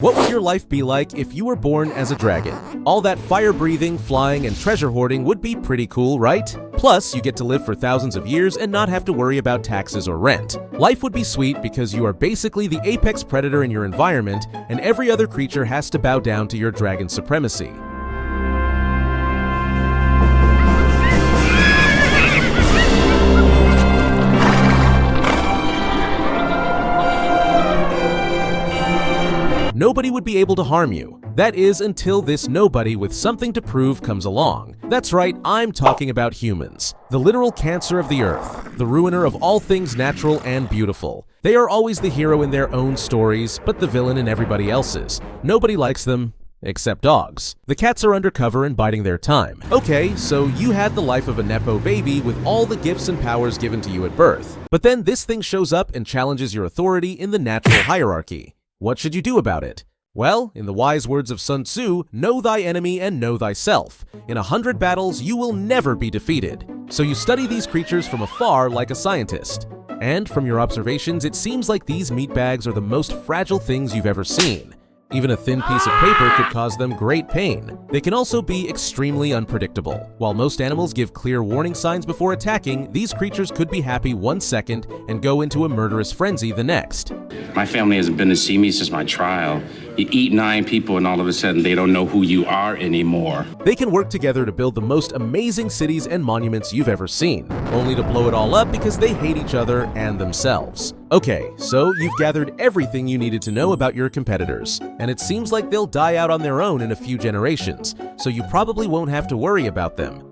What would your life be like if you were born as a dragon? All that fire-breathing, flying, and treasure hoarding would be pretty cool, right? Plus, you get to live for thousands of years and not have to worry about taxes or rent. Life would be sweet because you are basically the apex predator in your environment, and every other creature has to bow down to your dragon supremacy. Nobody would be able to harm you. That is, until this nobody with something to prove comes along. That's right, I'm talking about humans. The literal cancer of the earth, the ruiner of all things natural and beautiful. They are always the hero in their own stories, but the villain in everybody else's. Nobody likes them, except dogs. The cats are undercover and biding their time. Okay, so you had the life of a Nepo baby with all the gifts and powers given to you at birth. But then this thing shows up and challenges your authority in the natural hierarchy. What should you do about it? Well, in the wise words of Sun Tzu, know thy enemy and know thyself. In 100 battles, you will never be defeated. So you study these creatures from afar like a scientist. And from your observations, it seems like these meatbags are the most fragile things you've ever seen. Even a thin piece of paper could cause them great pain. They can also be extremely unpredictable. While most animals give clear warning signs before attacking, these creatures could be happy 1 second and go into a murderous frenzy the next. My family hasn't been to see me since my trial. You eat 9 people and all of a sudden they don't know who you are anymore. They can work together to build the most amazing cities and monuments you've ever seen, only to blow it all up because they hate each other and themselves. Okay, so you've gathered everything you needed to know about your competitors, and it seems like they'll die out on their own in a few generations, so you probably won't have to worry about them.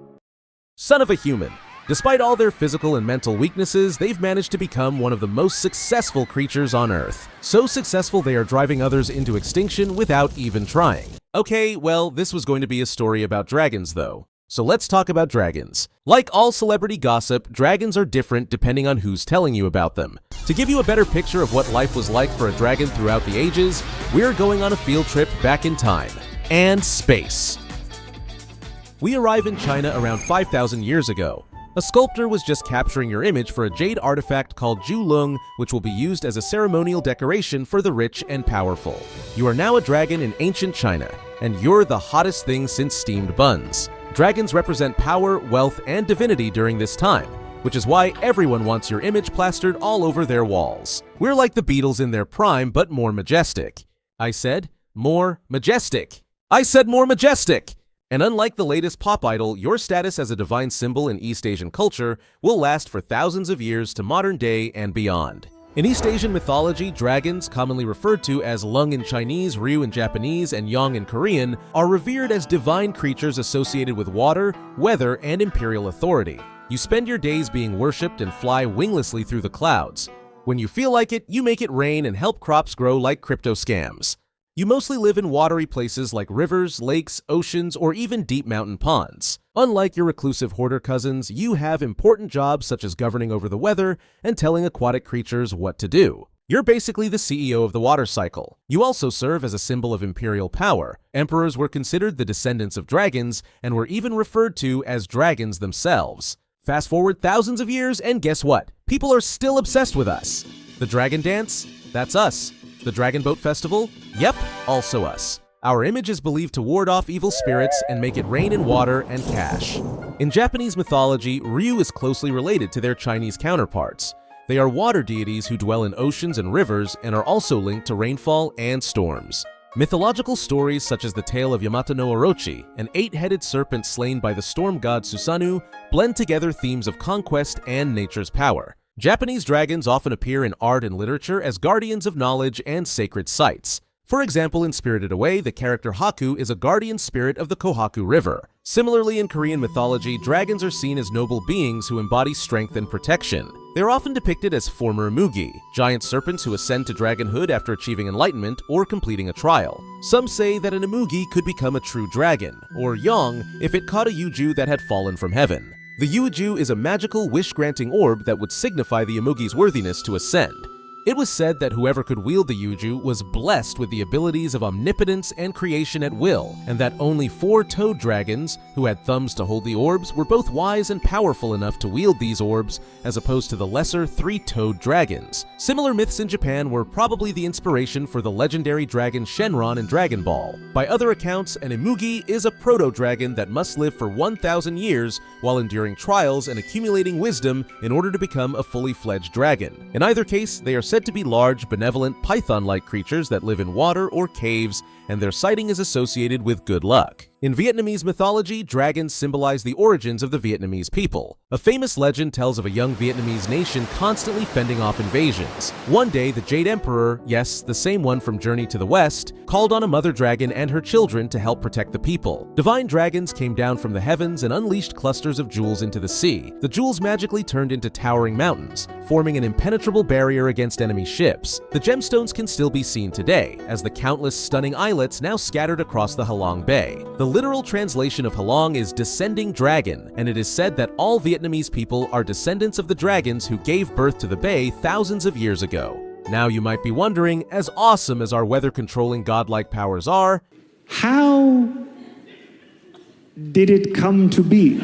Son of a human. Despite all their physical and mental weaknesses, they've managed to become one of the most successful creatures on Earth. So successful they are driving others into extinction without even trying. Okay, well, this was going to be a story about dragons though. So let's talk about dragons. Like all celebrity gossip, dragons are different depending on who's telling you about them. To give you a better picture of what life was like for a dragon throughout the ages, we're going on a field trip back in time and space. We arrive in China around 5,000 years ago. A sculptor was just capturing your image for a jade artifact called Loong, which will be used as a ceremonial decoration for the rich and powerful. You are now a dragon in ancient China, and you're the hottest thing since steamed buns. Dragons represent power, wealth, and divinity during this time, which is why everyone wants your image plastered all over their walls. We're like the Beatles in their prime, but more majestic. I said, more majestic. I said more majestic! And unlike the latest pop idol, your status as a divine symbol in East Asian culture will last for thousands of years to modern day and beyond. In East Asian mythology, dragons, commonly referred to as Loong in Chinese, Ryu in Japanese, and Yong in Korean, are revered as divine creatures associated with water, weather, and imperial authority. You spend your days being worshipped and fly winglessly through the clouds. When you feel like it, you make it rain and help crops grow like crypto scams. You mostly live in watery places like rivers, lakes, oceans, or even deep mountain ponds. Unlike your reclusive hoarder cousins, you have important jobs such as governing over the weather and telling aquatic creatures what to do. You're basically the CEO of the water cycle. You also serve as a symbol of imperial power. Emperors were considered the descendants of dragons and were even referred to as dragons themselves. Fast forward thousands of years and guess what? People are still obsessed with us. The dragon dance? That's us. The Dragon Boat Festival? Yep, also us. Our image is believed to ward off evil spirits and make it rain in water and cash. In Japanese mythology, Ryu is closely related to their Chinese counterparts. They are water deities who dwell in oceans and rivers and are also linked to rainfall and storms. Mythological stories such as the tale of Yamato no Orochi, an 8-headed serpent slain by the storm god Susanoo, blend together themes of conquest and nature's power. Japanese dragons often appear in art and literature as guardians of knowledge and sacred sites. For example, in Spirited Away, the character Haku is a guardian spirit of the Kohaku River. Similarly, in Korean mythology, dragons are seen as noble beings who embody strength and protection. They're often depicted as former Imugi, giant serpents who ascend to dragonhood after achieving enlightenment or completing a trial. Some say that an Imugi could become a true dragon, or Yong, if it caught a Yuju that had fallen from heaven. The Yuju is a magical wish-granting orb that would signify the Imugi's worthiness to ascend. It was said that whoever could wield the Yuju was blessed with the abilities of omnipotence and creation at will, and that only 4 toad dragons, who had thumbs to hold the orbs, were both wise and powerful enough to wield these orbs, as opposed to the lesser 3 toad dragons. Similar myths in Japan were probably the inspiration for the legendary dragon Shenron in Dragon Ball. By other accounts, an Imugi is a proto-dragon that must live for 1,000 years while enduring trials and accumulating wisdom in order to become a fully fledged dragon. In either case, they are said to be large, benevolent, python-like creatures that live in water or caves, and their sighting is associated with good luck. In Vietnamese mythology, dragons symbolize the origins of the Vietnamese people. A famous legend tells of a young Vietnamese nation constantly fending off invasions. One day, the Jade Emperor, yes, the same one from Journey to the West, called on a mother dragon and her children to help protect the people. Divine dragons came down from the heavens and unleashed clusters of jewels into the sea. The jewels magically turned into towering mountains, forming an impenetrable barrier against enemy ships. The gemstones can still be seen today, as the countless stunning islets now scattered across the Halong Bay. The literal translation of Halong is descending dragon, and it is said that all Vietnamese people are descendants of the dragons who gave birth to the bay thousands of years ago. Now you might be wondering, as awesome as our weather-controlling godlike powers are, how did it come to be?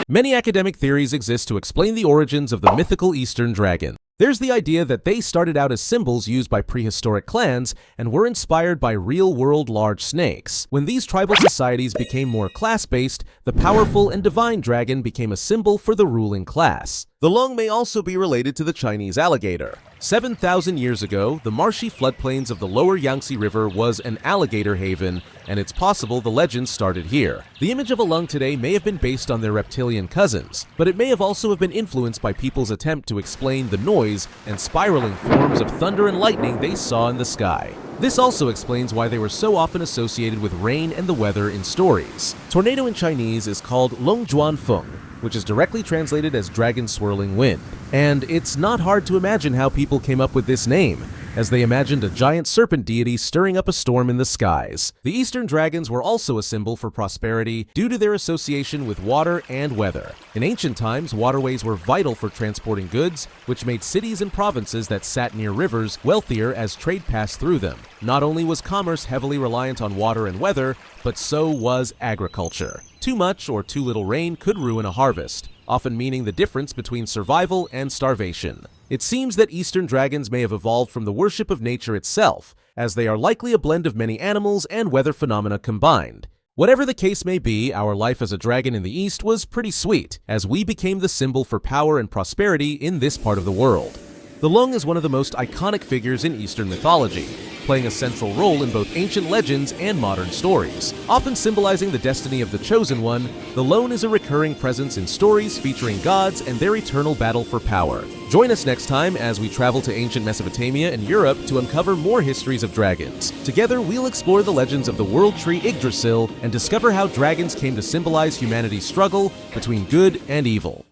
Many academic theories exist to explain the origins of the mythical Eastern dragon. There's the idea that they started out as symbols used by prehistoric clans and were inspired by real-world large snakes. When these tribal societies became more class-based, the powerful and divine dragon became a symbol for the ruling class. The Loong may also be related to the Chinese alligator. 7,000 years ago, the marshy floodplains of the lower Yangtze River was an alligator haven, and it's possible the legend started here. The image of a Loong today may have been based on their reptilian cousins, but it may have also been influenced by people's attempt to explain the noise and spiraling forms of thunder and lightning they saw in the sky. This also explains why they were so often associated with rain and the weather in stories. Tornado in Chinese is called Long Juan Feng, which is directly translated as dragon swirling wind. And it's not hard to imagine how people came up with this name, as they imagined a giant serpent deity stirring up a storm in the skies. The Eastern dragons were also a symbol for prosperity due to their association with water and weather. In ancient times, waterways were vital for transporting goods, which made cities and provinces that sat near rivers wealthier as trade passed through them. Not only was commerce heavily reliant on water and weather, but so was agriculture. Too much or too little rain could ruin a harvest, often meaning the difference between survival and starvation. It seems that Eastern dragons may have evolved from the worship of nature itself, as they are likely a blend of many animals and weather phenomena combined. Whatever the case may be, our life as a dragon in the East was pretty sweet, as we became the symbol for power and prosperity in this part of the world. The Loong is one of the most iconic figures in Eastern mythology, playing a central role in both ancient legends and modern stories. Often symbolizing the destiny of the Chosen One, the Loong is a recurring presence in stories featuring gods and their eternal battle for power. Join us next time as we travel to ancient Mesopotamia and Europe to uncover more histories of dragons. Together, we'll explore the legends of the world tree Yggdrasil and discover how dragons came to symbolize humanity's struggle between good and evil.